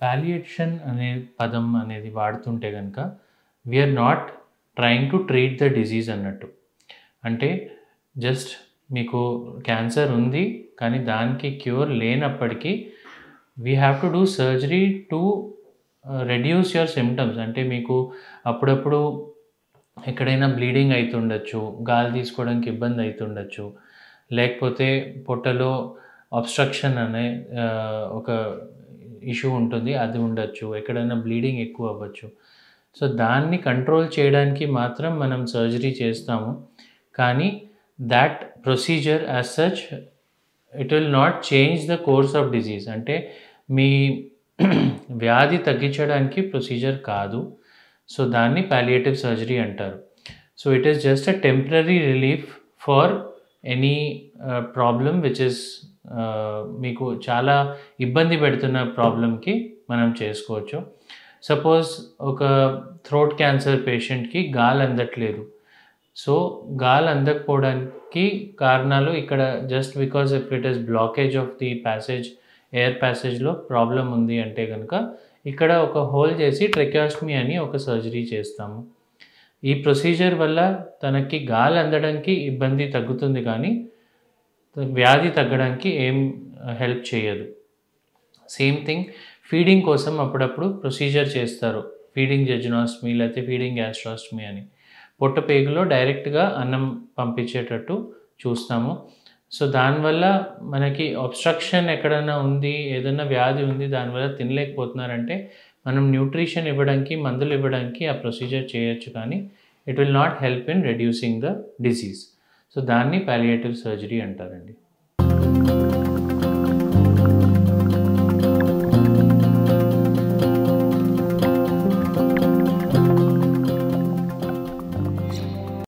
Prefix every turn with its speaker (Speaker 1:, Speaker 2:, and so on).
Speaker 1: పాలియేషన్ అనే పదం అనేది వాడుతుంటే గనుక we're not trying to treat the disease అన్నట్టు. అంటే జస్ట్ మీకు క్యాన్సర్ ఉంది కానీ దానికి క్యూర్ లేనప్పటికీ we have to do surgery to reduce your symptoms. అంటే మీకు అప్పుడప్పుడు ఎక్కడైనా బ్లీడింగ్ అవుతుండొచ్చు, గాలి తీసుకోవడానికి ఇబ్బంది అవుతుండొచ్చు, లేకపోతే పొట్టలో అబ్స్ట్రక్షన్ అనే ఒక ఇష్యూ ఉంటుంది, అది ఉండొచ్చు, ఎక్కడైనా బ్లీడింగ్ ఎక్కువ అవ్వచ్చు. సో దాన్ని కంట్రోల్ చేయడానికి మాత్రం మనం సర్జరీ చేస్తాము. కానీ that procedure as such it will not change the course of disease. అంటే మీ వ్యాధి తగ్గించడానికి ప్రొసీజర్ కాదు. సో దాన్ని పాలియేటివ్ సర్జరీ అంటారు. So it is just a temporary relief for any problem which is మీకు చాలా ఇబ్బంది పెడుతున్న ప్రాబ్లమ్కి మనం చేసుకోవచ్చు. సపోజ్ ఒక థ్రోట్ క్యాన్సర్ పేషెంట్కి గాలి అందట్లేదు. సో గాలి అందకపోవడానికి కారణాలు ఇక్కడ just because if it is blockage of the passage, air ప్యాసేజ్లో ప్రాబ్లం ఉంది అంటే కనుక ఇక్కడ ఒక హోల్ చేసి ట్రెకాస్టమీ అని ఒక సర్జరీ చేస్తాము. ఈ ప్రొసీజర్ వల్ల తనకి గాలి అందడానికి ఇబ్బంది తగ్గుతుంది కానీ వ్యాధి తగ్గడానికి ఏం హెల్ప్ చేయదు. సేమ్ థింగ్ ఫీడింగ్ కోసం అప్పుడప్పుడు ప్రొసీజర్ చేస్తారు, ఫీడింగ్ జెజునాస్టమీ లేకపోతే ఫీడింగ్ గ్యాస్ట్రాస్టమీ అని. పొట్టపేగులో డైరెక్ట్గా అన్నం పంపించేటట్టు చూస్తాము. సో దానివల్ల మనకి అబ్స్ట్రక్షన్ ఎక్కడైనా ఉంది, ఏదైనా వ్యాధి ఉంది, దానివల్ల తినలేకపోతున్నారంటే మనం న్యూట్రిషన్ ఇవ్వడానికి, మందులు ఇవ్వడానికి ఆ ప్రొసీజర్ చేయొచ్చు కానీ it will not help in reducing the disease. So దాన్ని పాలియేటివ్ సర్జరీ అంటారండి.